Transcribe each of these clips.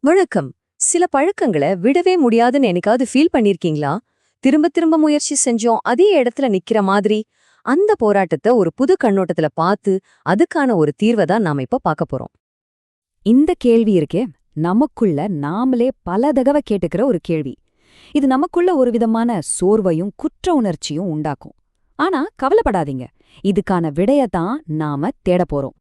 வணக்கம். சில பழக்கங்கள விடவே முடியாதுன்னு என்னைக்காவது ஃபீல் பண்ணிருக்கீங்களா? திரும்ப திரும்ப முயற்சி செஞ்சோம், அதே இடத்துல நிக்கிற மாதிரி. அந்த போராட்டத்த ஒரு புது கண்ணோட்டத்துல பார்த்து, அதுக்கான ஒரு தீர்வ தான் நாம இப்ப பார்க்க போறோம். இந்த கேள்வி இருக்கே, நமக்குள்ள நாமளே பல தடவை கேட்டுக்கிற ஒரு கேள்வி. இது நமக்குள்ள ஒரு விதமான சோர்வையும் குற்ற உணர்ச்சியும் உண்டாக்கும். ஆனா கவலைப்படாதீங்க, இதுக்கான விடையத்தான் நாம தேடப் போறோம்.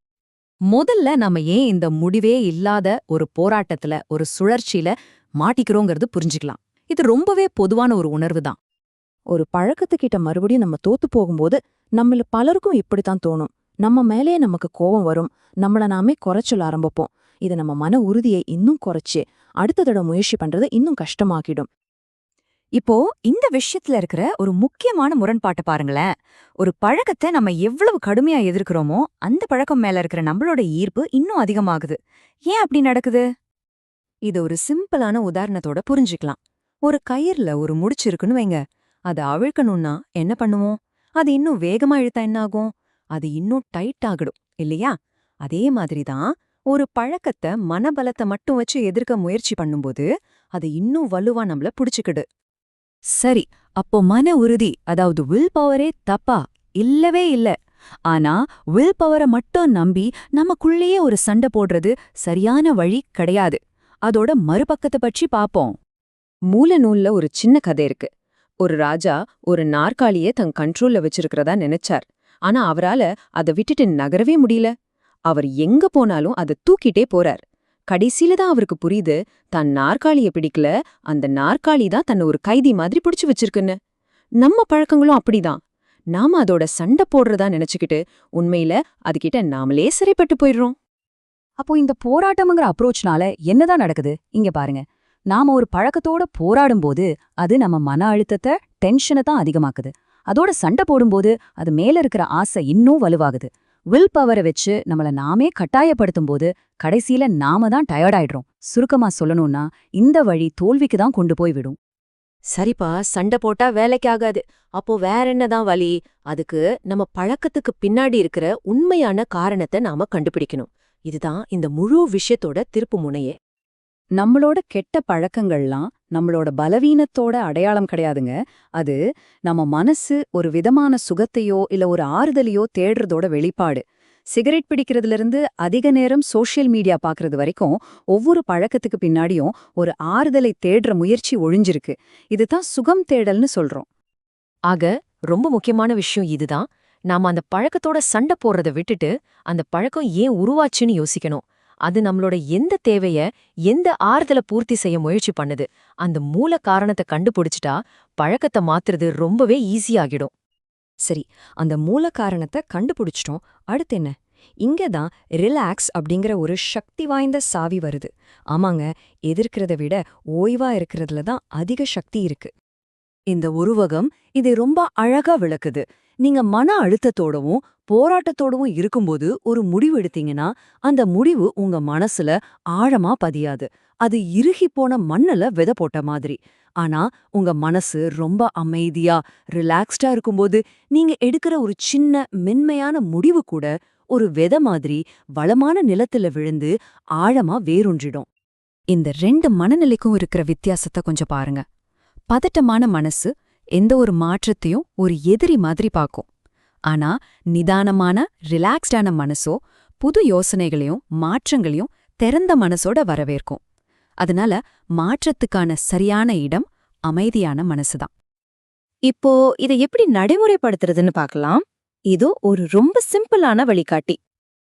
முதல்ல நம்ம ஏன் இந்த முடிவே இல்லாத ஒரு போராட்டத்துல ஒரு சுழற்சியில மாட்டிக்கிறோங்கிறது புரிஞ்சுக்கலாம். இது ரொம்பவே பொதுவான ஒரு உணர்வு தான். ஒரு பழக்கத்துக்கிட்ட மறுபடியும் நம்ம தோத்து போகும்போது நம்மள பலருக்கும் இப்படித்தான் தோணும். நம்ம மேலே நமக்கு கோபம் வரும், நம்மள நாமே குறைச்சொல்ல ஆரம்பிப்போம். இது நம்ம மன உறுதியை இன்னும் குறைச்சு அடுத்த தடவை முயற்சி பண்றது இன்னும் கஷ்டமாக்கிடும். இப்போ இந்த விஷயத்துல இருக்கிற ஒரு முக்கியமான முரண்பாட்டை பாருங்களேன். ஒரு பழக்கத்தை நம்ம எவ்வளவு கடுமையா எதிர்க்கிறோமோ அந்த பழக்கம் மேல இருக்கிற நம்மளோட ஈர்ப்பு இன்னும் அதிகமாகுது. ஏன் அப்படி நடக்குது? இது ஒரு சிம்பிளான உதாரணத்தோட புரிஞ்சுக்கலாம். ஒரு கயிறுல ஒரு முடிச்சு இருக்குன்னு வைங்க. அதை அவிழ்க்கணும்னா என்ன பண்ணுவோம்? அது இன்னும் வேகமா இழுத்தா என்ன ஆகும்? அது இன்னும் டைட் ஆகிடும் இல்லையா? அதே மாதிரிதான் ஒரு பழக்கத்தை மனபலத்தை மட்டும் வச்சு எதிர்க்க முயற்சி பண்ணும்போது அது இன்னும் வலுவா நம்மள புடிச்சுக்கிடு. சரி, அப்போ மன உறுதி, அதாவது வில் பவரே தப்பா? இல்லவே இல்ல. ஆனா வில் பவரை மட்டும் நம்பி நமக்குள்ளேயே ஒரு சண்டை போடுறது சரியான வழி கிடையாது. அதோட மறுபக்கத்தை பற்றி பாப்போம். மூல நூல்ல ஒரு சின்ன கதை இருக்கு. ஒரு ராஜா ஒரு நாற்காலிய தன் கண்ட்ரோல்ல வச்சிருக்கிறதா நினைச்சார். ஆனா அவரால அதை விட்டுட்டு நகரவே முடியல. அவர் எங்க போனாலும் அதை தூக்கிட்டே போறார். கடைசியில தான் அவருக்கு புரியுது, தன் நாற்காலிய பிடிக்கல, அந்த நாற்காலி தான் தன்னை ஒரு கைதி மாதிரி பிடிச்சு வச்சிருக்குன்னு. நம்ம பழக்கங்களும் அப்படிதான். நாம அதோட சண்டை போடுறதா நினைச்சுக்கிட்டு உண்மையில அதுகிட்ட நாமளே சிறைப்பட்டு போயிடுறோம். அப்போ இந்த போராட்டம்ங்கிற அப்ரோச்னால என்னதான் நடக்குது? இங்க பாருங்க. நாம ஒரு பழக்கத்தோட போராடும்போது அது நம்ம மன அழுத்தத்தை, டென்ஷனை தான் அதிகமாக்குது. அதோட சண்டை போடும்போது அது மேல இருக்கிற ஆசை இன்னும் வலுவாகுது. வில் பவரை வச்சு நம்மள நாமே கட்டாயப்படுத்தும் போது கடைசியில நாம தான் டயர்டாயிடுறோம். சுருக்கமா சொல்லணும்னா இந்த வழி தோல்விக்கு தான் கொண்டு போய் விடும். சரிப்பா, சண்டை போட்டா வேலைக்கு ஆகாது. அப்போ வேற என்னதான் வழி? அதுக்கு நம்ம பழக்கத்துக்கு பின்னாடி இருக்கிற உண்மையான காரணத்தை நாம கண்டுபிடிக்கணும். இதுதான் இந்த முழு விஷயத்தோட திருப்பு முனையே. நம்மளோட கெட்ட பழக்கங்கள்லாம் நம்மளோட பலவீனத்தோட அடையாளம் கிடையாதுங்க. அது நம்ம மனசு ஒரு விதமான சுகத்தையோ இல்ல ஒரு ஆறுதலையோ தேடுறதோட வெளிப்பாடு. சிகரெட் பிடிக்கிறதுல இருந்து அதிக நேரம் சோஷியல் மீடியா பாக்குறது வரைக்கும் ஒவ்வொரு பழக்கத்துக்கு பின்னாடியும் ஒரு ஆறுதலை தேடுற முயற்சி ஒழிஞ்சிருக்கு. இதுதான் சுகம் தேடல்னு சொல்றோம். ஆக ரொம்ப முக்கியமான விஷயம் இதுதான். நாம அந்த பழக்கத்தோட சண்டை போடுறத விட்டுட்டு அந்த பழக்கம் ஏன் உருவாச்சுன்னு யோசிக்கணும். அது நம்மளோட எந்த தேவைய, எந்த ஆறுதல பூர்த்தி செய்ய முயற்சி பண்ணுது, அந்த மூல காரணத்தை கண்டுபிடிச்சிட்டா பழக்கத்தை மாத்துறது ரொம்பவே ஈஸியாகிடும். சரி, அந்த மூல காரணத்தை கண்டுபிடிச்சிட்டோம். அடுத்து என்ன? இங்கதான் ரிலாக்ஸ் அப்படிங்கிற ஒரு சக்தி வாய்ந்த சாவி வருது. ஆமாங்க, எதிர்க்கிறத விட ஓய்வா இருக்கிறதுல தான் அதிக சக்தி இருக்கு. இந்த உருவகம் இதை ரொம்ப அழகா விளக்குது. நீங்க மன அழுத்தத்தோடவும் போராட்டத்தோடவும் இருக்கும்போது ஒரு முடிவு எடுத்தீங்கன்னா அந்த முடிவு உங்க மனசுல ஆழமா பதியாது. அது இறுகி போன மண்ணுல விதை போட்ட மாதிரி. ஆனா உங்க மனசு ரொம்ப அமைதியா ரிலாக்ஸ்டா இருக்கும்போது நீங்க எடுக்கிற ஒரு சின்ன மென்மையான முடிவு கூட ஒரு விதை மாதிரி வளமான நிலத்துல விழுந்து ஆழமா வேரூன்றிடும். இந்த ரெண்டு மனநிலைக்கும் இருக்கிற வித்தியாசத்தை கொஞ்சம் பாருங்க. பதட்டமான மனசு எந்த ஒரு மாற்றத்தையும் ஒரு எதிரி மாதிரி பார்க்கும். ஆனா நிதானமான ரிலாக்ஸ்டான மனசோ புது யோசனைகளையும் மாற்றங்களையும் திறந்த மனசோட வரவேற்கும். அதனால மாற்றத்துக்கான சரியான இடம் அமைதியான மனசுதான். இப்போ இதை எப்படி நடைமுறைப்படுத்துறதுன்னு பார்க்கலாம். இதோ ஒரு ரொம்ப சிம்பிளான வழிகாட்டி.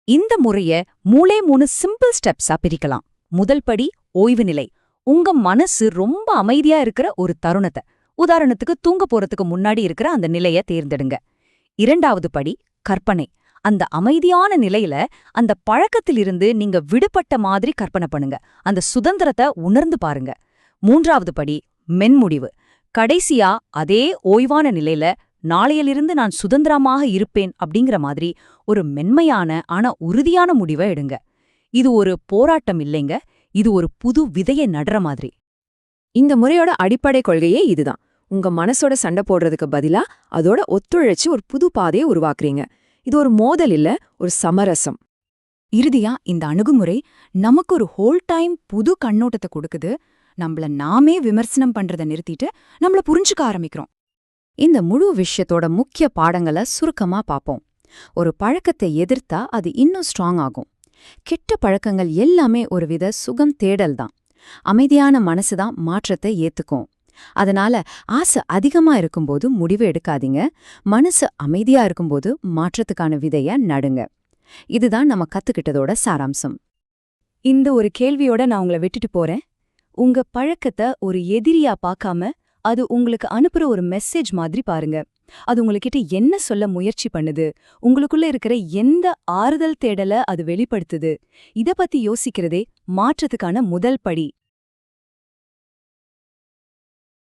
இந்த முறைய 3 சிம்பிள் ஸ்டெப்ஸா பிரிக்கலாம். முதல் படி ஓய்வு நிலை. உங்க மனசு ரொம்ப அமைதியா இருக்கிற ஒரு தருணத்தை, உதாரணத்துக்கு தூங்க போறதுக்கு முன்னாடி இருக்கிற அந்த நிலைய தேர்ந்தெடுங்க. இரண்டாவது படி கற்பனை. அந்த அமைதியான நிலையில அந்த பழக்கத்திலிருந்து நீங்க விடுபட்ட மாதிரி கற்பனை பண்ணுங்க. அந்த சுதந்திரத்தை உணர்ந்து பாருங்க. மூன்றாவது படி மென்முடிவு. கடைசியா அதே ஓய்வான நிலையில நாளையிலிருந்து நான் சுதந்திரமாக இருப்பேன் அப்படிங்கிற மாதிரி ஒரு மென்மையான ஆனா உறுதியான முடிவை எடுங்க. இது ஒரு போராட்டம் இல்லைங்க, இது ஒரு புது விதையை நடுற மாதிரி. இந்த முறையோட அடிப்படை கொள்கையே இதுதான். உங்க மனசோட சண்டை போடுறதுக்கு பதிலா அதோட ஒத்துழைச்சு ஒரு புது பாதையை உருவாக்குறீங்க. இது ஒரு மோதல் இல்ல, ஒரு சமரசம். இறுதியா இந்த அணுகுமுறை நமக்கு ஒரு ஹோல் டைம் புது கண்ணோட்டத்தை கொடுக்குது. நம்மள நாமே விமர்சனம் பண்றத நிறுத்திட்டு நம்மள புரிஞ்சுக்க ஆரம்பிக்கிறோம். இந்த முழு விஷயத்தோட முக்கிய பாடங்களை சுருக்கமா பாப்போம். ஒரு பழக்கத்தை எதிர்த்தா அது இன்னும் ஸ்ட்ராங் ஆகும். கெட்ட பழக்கங்கள் எல்லாமே ஒருவித சுகம் தேடல் தான். அமைதியான மனசுதான் மாற்றத்தை ஏத்துக்கும். அதனால ஆசை அதிகமா இருக்கும்போது முடிவு எடுக்காதீங்க. மனசு அமைதியா இருக்கும்போது மாற்றத்துக்கான விதைய நடுங்க. இதுதான் நம்ம கத்துக்கிட்டதோட சாராம்சம். இந்த ஒரு கேள்வியோட நான் உங்களை விட்டுட்டு போறேன். உங்க பழக்கத்தை ஒரு எதிரியா பார்க்காம அது உங்களுக்கு அனுப்புற ஒரு மெசேஜ் மாதிரி பாருங்க. அது உங்ககிட்ட என்ன சொல்ல முயற்சி பண்ணுது, உங்களுக்குள்ள இருக்கிற எந்த ஆறுதல் தேடல அது வெளிப்படுத்துது, இத பத்தி யோசிக்கிறதே மாற்றத்துக்கான முதல் படி.